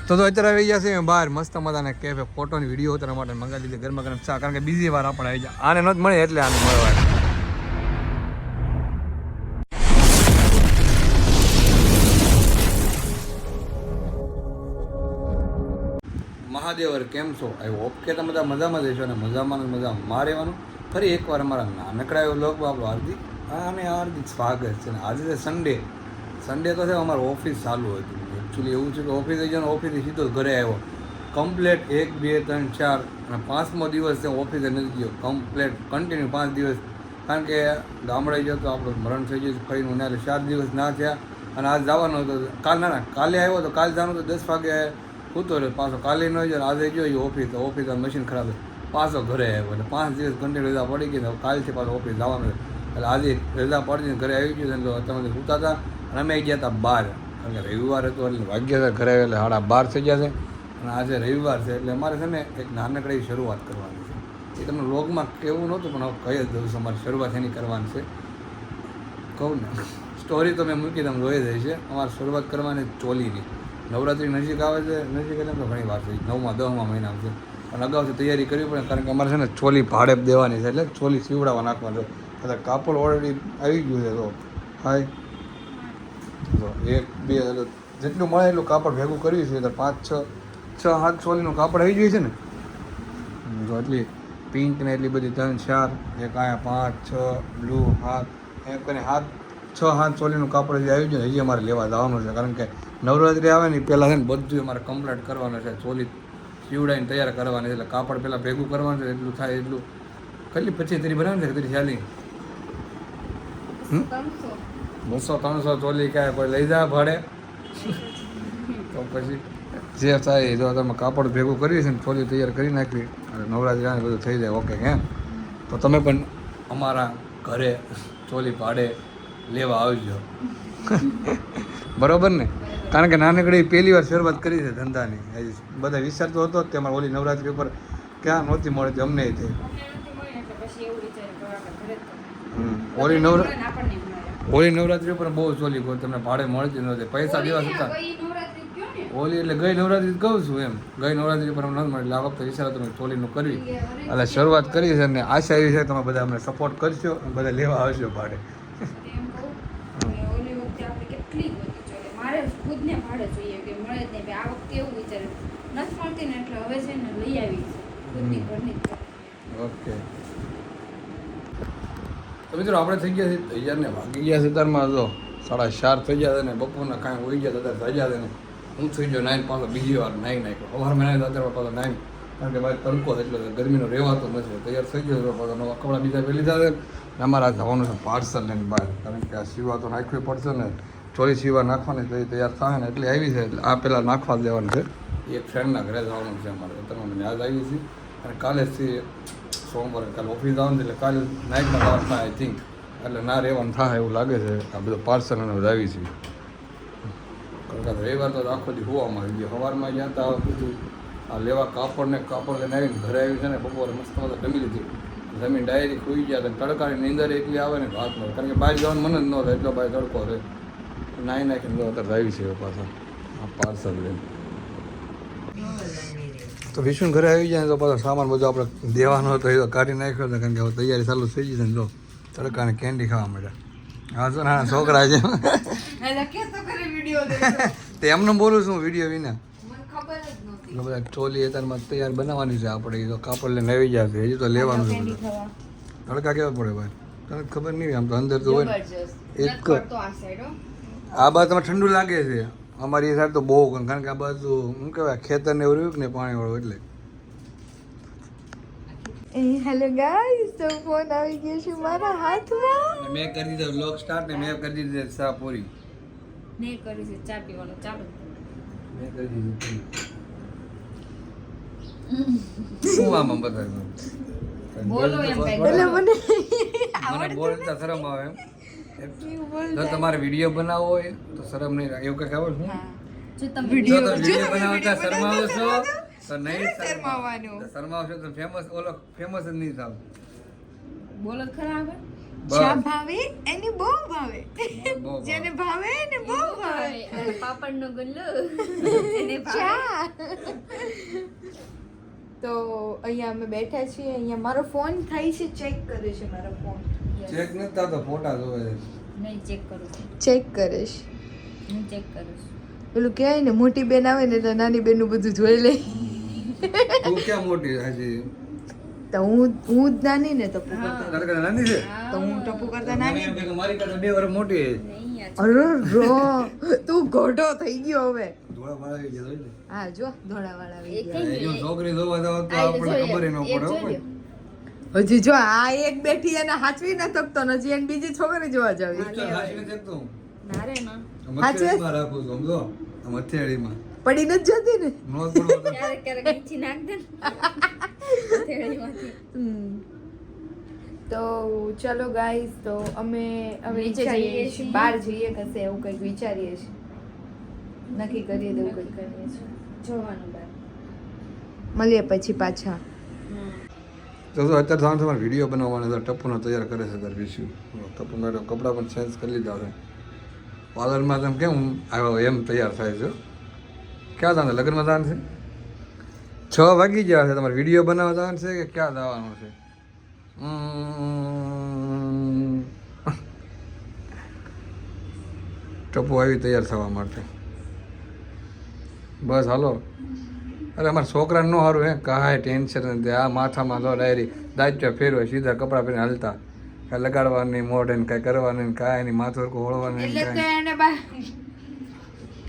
તો અત્યારે આવી ગયા છે બહાર મસ્ત મજાના કેફે ફોટોની વિડીયો ઉતારવા માટે મંગાવી લીધી ગરમા ગરમ ચા, કારણ કે બીજી વાર આપણે આવી જાય આને નથી મળે એટલે આને મળવા. મહાદેવર કેમ છો? આઈ હોપ કે તમે બધા મજામાં જઈશો અને મજામાં મજામાં રહેવાનું. ફરી એકવાર અમારા નાનકડા એવો લોક આપણું હાર્દિક સ્વાગત છે. અને આજે છે સન્ડે તો છે અમારું ઓફિસ ચાલુ હતું. એકચ્યુઅલી એવું છે કે ઓફિસ આવી ગયો, ઓફિસથી સીધો ઘરે આવ્યો. કમ્પ્લેટ 1, 2, 3, 4 અને 5મો દિવસ છે ઓફિસે નથી ગયો. કમ્પ્લેટ કન્ટિન્યુ 5 દિવસ, કારણ કે ગામડે ગયો તો આપણું મરણ થઈ ગયું ફરીનું એટલે 4 દિવસ ના થયા. અને આજ જવાનો હતો કાલે આવ્યો તો કાલે જવાનું તો 10 વાગે સૂતો રહ્યો પાછો. કાલે ન જાય આજે ગયો ઓફિસ મશીન ખરાબ પાછો ઘરે આવ્યો. એટલે 5 દિવસ કન્ટિન્યુ રજા પડી ગઈ. કાલથી પાછો ઓફિસ જવાનું એટલે આજે રજા પડી ઘરે આવી ગયું. તમે સૂતા હતા અને અમે ગયા હતા બહાર, કારણ કે રવિવાર હતો એટલે વાગ્યા હતા ઘરે એટલે 12:30 થઈ ગયા છે. અને આજે રવિવાર છે એટલે અમારે છે ને એક નાનકડી શરૂઆત કરવાની છે. એ તમને વ્લોગમાં કેવું નહોતું પણ હવે કહી જ દઉં છું. અમારી શરૂઆત એની કરવાની છે. કહું ને સ્ટોરી તો મેં મૂકી તમે જોઈ જાય છે. અમારે શરૂઆત કરવાની ચોલીની. નવરાત્રિ નજીક આવે છે, નજીક એટલે તો ઘણી વાર છે 9મા 10મા મહિનામાં છે. પણ અગાઉથી તૈયારી કરવી પડે, કારણ કે અમારે છે ને ચોલી ભાડે દેવાની છે. એટલે ચોલી સીવડાવવા નાખવાનું છે. એટલે કાપડ ઓલરેડી આવી ગયું છે. તો હાય તો 1, 2 જેટલું મળે એટલું કાપડ ભેગું કર્યું છે. એટલે 5, 6, 7 ચોલીનું કાપડ આવી ગયું છે ને. તો એટલી પિંક ને એટલી બધી 3, 4 એક અહીંયા 5, 6 બ્લુ 7 એમ કરીને 6, 7 ચોલીનું કાપડ હજી આવી ગયું. હજી અમારે લેવા જવાનું છે, કારણ કે નવરાત્રિ આવે ને પહેલાં છે ને બધું અમારે કમ્પ્લીટ કરવાનું છે. ચોલી સીવડાવીને તૈયાર કરવાની છે. એટલે કાપડ પહેલાં ભેગું કરવાનું છે. એટલું થાય એટલું કેટલી 25 બનાવવાની છે તેરી ચાલી 200-300 ચોલી કાંઈ કોઈ લઈ જાય ભાડે તો પછી જે થાય જો તમે કાપડ ભેગું કરી છે ને ચોલી તૈયાર કરી નાખવી અને નવરાત્રિ આવે બધું થઈ જાય ઓકે. કેમ તો તમે પણ અમારા ઘરે ચોલી ભાડે લેવા આવજો બરોબર ને? કારણ કે નાનકડી પહેલી વાર શરૂઆત કરી છે ધંધાની. બધા વિચારતો હતો કે અમારે ઓલી નવરાત્રિ ઉપર ક્યાં નહોતી મળતી, અમને થઈ ઓલી નવરાત્રિ ઉપર બહુ ચોલી તમને ભાડે મળતી નહોતી. પૈસા દિવસ હતા ઓલી એટલે ગઈ નવરાત્રિ કહું છું એમ. ગઈ નવરાત્રિ પર અમને નથી મળે. એટલે આ વખતે વિચાર તમે ચોલીનું કરવી એટલે શરૂઆત કરી છે. અને આશા એવી છે તમે બધા અમને સપોર્ટ કરશો અને બધા લેવા આવશો ભાડે. ઓકે તો મિત્રો આપણે થઈ ગયા છે તૈયાર ને વાગી ગયા છે તારમાં જો 4:30 થઈ ગયા છે ને બપોરના કાંઈ હોઈ ગયા હતા સજા છે ને હું થઈ ગયો 9 પાછો બીજી વાર નાઈ નાખ્યો. સવારમાં નાઈ અત્યારે પાછો 9, કારણ કે ભાઈ તડકો એટલો ગરમીનો રહેવાતો નથી. તૈયાર થઈ ગયો પાછો નવા કપડાં બીજા પહેરી લીધા છે ને અમારે જવાનું છે પાર્સલ લઈને બહાર, કારણ કે આ સીવા તો નાખવી પડશે ને. ચોલી સીવા નાખવાની તો તૈયાર થાય ને એટલે આવી છે. એટલે આ પહેલાં નાખવા દેવાનું છે. એક ફ્રેન્ડના ઘરે જવાનું છે અમારે. અત્યારે અમે યાદ આવી છીએ અને કાલેથી સોમવારે કાલે ઓફિસ આવવાનું છે. એટલે કાલે નાઇટમાં જવાનું થાય આઈ થિંક. એટલે ના રહેવાનું થાય એવું લાગે છે. આ બધું પાર્સલ અને આવી છે. કારણ કે રવિવાર તો આખો દી હોવામાં આવી ગયો. સવારમાં ગયા હતા બધું આ લેવા કાપડ લઈને આવીને ઘરે આવી છે ને બપોરે મસ્ત મસ્ત જમી લીધી. જમીન ડાયરી ખોઈ ગયા હતા. તડકાની નીંદર એટલી આવે ને હાથ ન, કારણ કે બહાર જવાનું મન જ ન થાય એટલો બહાર તડકો રહે. નાઈ નાખીને અત્યારે આવી છે પાછા આ પાર્સલ લઈને. તો વિષ્ણુ ઘરે આવી જાય તો પાછો સામાન બધો આપણે દેવાનો હતો એ તો કાઢી નાખ્યો હતો, કારણ કે હવે તૈયારી ચાલુ થઈ ગઈ છે ને. જો તડકાને કેન્ડી ખાવા મળ્યા. હા જો નાના છોકરા છે તે એમને બોલું છું વિડીયો વિના. બધા ચોલી અત્યારમાં તૈયાર બનાવવાની છે આપણે. એ તો કાપડ લઈને આવી જશે. હજી તો લેવાનું છે બધું. તડકા કેવા પડે ભાઈ તને ખબર નહીં. આમ તો અંદર તો હોય એક આ બાજુ તમે ઠંડુ લાગે છે. અમારી સાઈડ તો બહુ, કારણ કે આ બાજુ શું કહેવાય ખેતર ને એવું રહ્યું ને પાણીવાળું એટલે. હેલો ગાઈસ, તો ફોન આવી ગયો છે મારા હાથમાં. મેં કરી દીધો વ્લોગ સ્ટાર્ટ ને મેં કરી દીધી ચા પૂરી. મેં કરી છે ચા પીવાનું ચાલુ. મેં કરી દીધી શું આમાં બતાવ્યું બોલો એમ કઈ મને બોલતા શરમ આવે એમ. જો તમારે વિડીયો બનાવવો હોય તો શરમ નહીં રાખે એવું કંઈક આવે છે. જો તમે વિડીયો બનાવતા શરમાવો છો તો નહીં શરમાવાનું. શરમાવશો તો ફેમસ જ નહીં થાવ. બોલો ખરા હવે જ્યાં ભાવે એને બહુ ભાવે બહુ જેને ભાવે એને બહુ ભાવે પાપડનો ગુલ્લો ચા તો અહીંયા અમે બેઠા છીએ અહીંયા મારો ફોન થાય છે ચેક કરે છે મારો ફોન ચેક નથી થતો ફોટા જોવે છે નહીં ચેક કરું છું ચેક કરે છે હું ચેક કરું છું પેલું કહેવાય ને મોટી બેન આવે ને એટલે નાની બેનનું બધું જોઈ લે તું ક્યાં મોટી હજી તો હું જ નાની ને ટપુ કરતા તારે કરતા નાની છે તો હું ટપુ કરતા મને નાની એમ કે મારી કરતા 2 વર્ષ મોટી છે નહીં યાર અરે રો તું ઘોડો થઈ ગયો હવે ધોળા વાળા આવી ગયા જોઈ લે. હા જો ધોળાવાળા આવી એક ગયા એ જો છોકરી જોવા જાવ તો આપણે ખબર ય ન પડે હો કોઈ. હજી જો આ એક બેઠી એને હાચવી ન શકતો ને હજી એને બીજી છોકરી જોવા જાવી મિસ્ટર હાચવી નથી શકતો હું. ના રે ના આમ હાચવે? હથેળીમાં રાખું છું સમજો આમ હથેળીમાં. પડી નથી જતી ને નો જ પડો તો ક્યારેક ક્યારેક નીચી નાખ દે ને થેળીમાંથી. હમ. તો ચલો ગાઈસ તો અમે હવે નીચે વિચારીએ જઈએ છીએ છીએ. બહાર જઈએ કશે એવું કંઈક વિચારીએ છીએ નક્કી કરીએ તો એવું કંઈક કરીએ છીએ. જોવાનું બાર મળીએ પછી પાછા તો અત્યારે સાંજ તમારે વિડીયો બનાવવાનો છે ટપ્પુનો તૈયાર કરે છે તાર વિશ્યુ ટપ્પુ મેડમ કપડાં પણ ચેન્જ કરી લીધા છે પાર્લરમાં તમે કેમ આવ્યો એમ તૈયાર થાય છે ક્યાં જવાનું છે? લગ્નમાં જવાનું છે 6 વાગી ગયા છે તમારે વિડીયો બનાવવા જવાનું છે કે ક્યાં જવાનું છે ટપ્પુ આવી તૈયાર થવા માટે બસ હાલો અરે અમારા છોકરાને ન સારું હે કાંઈ ટેન્શન નથી આ માથામાં તો ડાયરી દાચ્યો ફેરવે સીધા કપડાં પહેરીને હાલતા કાંઈ લગાડવાની મોઢે ને કાંઈ કરવાની ને કાંઈ નહીં માથું હરખું હોળવાની ને એટલે તો કાંઈ એને બા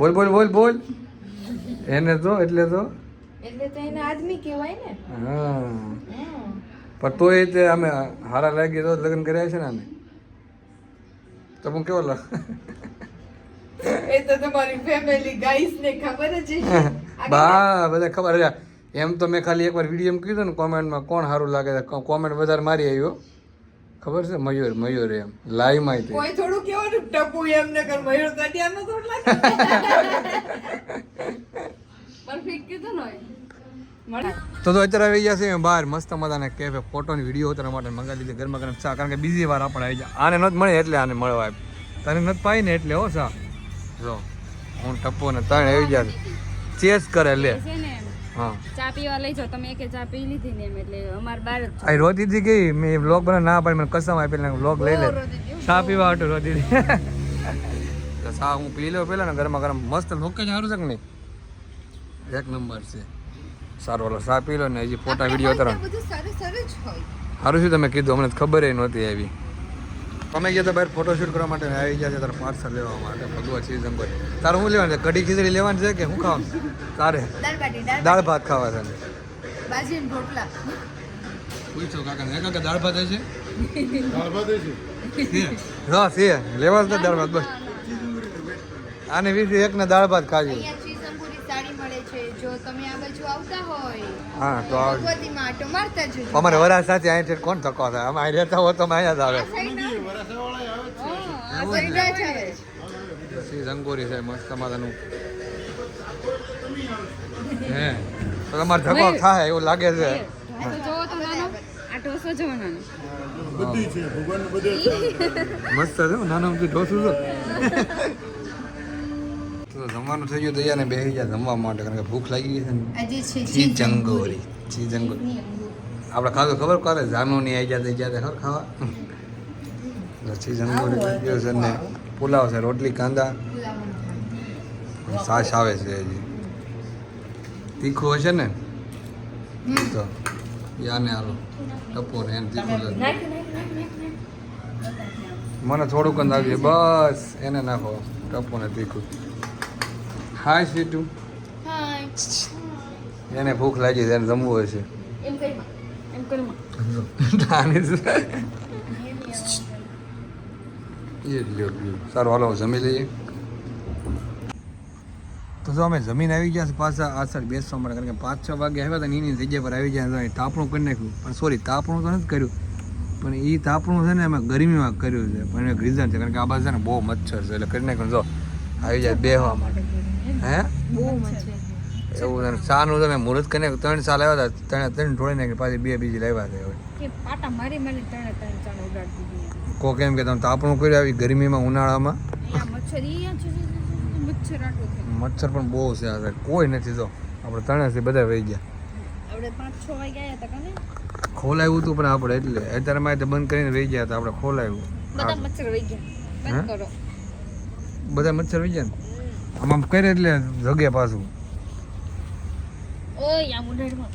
બોલ બોલ બોલ બોલ એને તો એટલે તો એટલે તો એને આદમી કહેવાય ને હા પણ તોય તે અમે હારા લાગી તો જ લગ્ન કર્યા છે ને અમે તો હું કેવો લાગ એ તો તમારી ફેમિલી ગાઈસ ને ખબર જ છે બા બધા ખબર છે એમ તો મેં ખાલી એકવાર વિડીયો કીધું ને કોમેન્ટમાં કોણ સારું લાગે છે કોમેન્ટ વધારે મારી આવ્યો ખબર છે મયુર મયુર એમ લાઈવમાં તે કોઈ થોડું કેવાનું ટપુ એમને કર મયુર કટિયાનો થોડ લાગે પરફેક્ટ કીધું ને તો અત્યારે આવી ગયા છે બહાર મસ્ત મજાના કેફે ફોટોની વિડીયો ઉતારવા માટે મંગાવી લીધી ગરમા ગરમ ચા કારણ કે બીજી વાર આપણે આવી જાય આને નથી મળે એટલે આને મળવા આપ તને નથી પાઈ ને એટલે હો ચા જો હું ટપ્પુ ને ત્રણ આવી ગયા ચેસ કરે લે છે ને હા ચા પીવા લઈ જાઓ તમે એકે ચા પી લીધી ને એમ એટલે અમારે બાર જ છે. આ રોતી હતી ગઈ મેં વ્લોગ બના ના પાડી મને કસમ આપી વ્લોગ લઈ લે ચા પીવા હાટું રોતી હતી તો ચા હું પી લઉં પેલા ને ગરમા ગરમ મસ્ત લોકેશન સારું છે કે નહીં એક નંબર છે સારું ઓલો ચા પી લો ને હજી ફોટા વિડીયો ઉતારો બધું સારું સારું જ હોય સારું શું તમે કીધું અમને ખબર નહોતી આવી અમે ગયા હતા બહાર ફોટોશૂટ કરવા માટે આવી ગયા છે તારે પાર્સલ લેવા માટે ભગવા ચીઝ અંગર તારે શું લેવાનું છે કઢી ખીચડી લેવાની છે કે શું ખાવાનું તારે દાળ બાટી દાળ ભાત ખાવા છે બાજી ને રોટલા પૂછો કાકા કાકા દાળ ભાત છે હા છે લેવા છે દાળ ભાત બસ આને 20 એકને દાળ ભાત ખાજી અહીંયા ચીઝંપુરી સાડી મળે છે જો તમે આ બાજુ આવતા હોય હા તો આવ ભગવતીમાં આટો મારતા જજો અમારે વરા સાથે અહીં કોણ ધક્કો થાય અમે અહીં રહેતા હોત તો અમે અહીંયા જ આવે ચીઝ અંગોરી છે મસ્ત તમારાનું હે તો તમારે ધક્કો થાય એવું લાગે છે ઢોસો જોવો તો નાનો આ ઢોસો જોવો નાનો મસ્ત છે હો, નાના અમથી ઢોસું છે તો જમવાનું થઈ ગયું તૈયાર ને બેસી ગયા જમવા માટે કારણ કે ભૂખ લાગી ગઈ છે ને આજે છે ચીઝ અંગોરી ચીઝ અંગોરી આપણે ખાધું ખબર કરે જાનુની આવી જાય જાય ખબર ખાવા ચીઝ અંગોરી થઈ ગયો છે ને પુલાવ છે રોટલી કાંદા છાશ આવે છે હજી તીખું હશે ને તો યાને હાલો ટપો ને એને તીખું લાગે મને થોડુંક જ નાખજે બસ એને નાખો ટપો ને તીખું હાય સ્વીટું એને ભૂખ લાગી છે એને જમવું હશે એમ કરી નાની છે. એ લ્યો લ્યો સારું હાલો જમી લઈએ તો જો અમે જમીન આવી ગયા છે પાછા આ સાઈડ બેસવા માટે કારણ કે 5-6 વાગે આવ્યા હતા ને એની જગ્યા પર આવી ગયા તાપણું કરી નાખ્યું પણ સોરી તાપણું તો નથી કર્યું પણ એ તાપણું છે ને અમે ગરમીમાં કર્યું છે પણ એક રીઝન છે કારણ કે આ બાજુ છે ને બહુ મચ્છર છે એટલે કરી નાખ્યું જો આવી જાય બેહવા માટે હે બહુ મજા એવું છે ચાનું છે ને મુહૂર્ત કરીને 3 સાલ આવ્યા હતા ત્રણ ઢોળી નાખી પાછી 2 બીજી લાવ્યા છે હવે કે પાટા મારી મારી ત્રણે ત્રણ ચાણ ઉડાડી દીધી કોક એમ કે તમે તાપણું કર્યું આવી ગરમીમાં ઉનાળામાં અહીંયા મચ્છર ઈ છે મચ્છર આટલું થાય મચ્છર પણ બહુ છે આ સાઈડ કોઈ નથી તો આપણે ત્રણેથી બધા વહી ગયા આપણે 5-6 વાગ્યા આવ્યા હતા કને ખોલાવ્યું હતું પણ આપણે એટલે અત્યારમાં તે બંધ કરીને વહી ગયા હતા આપણે ખોલાવ્યું બધા મચ્છર વહી ગયા બંધ કરો બધા મચ્છર વહી ગયા ને આમ કરે એટલે જગે પાછું ઓય આ મુંડળમાં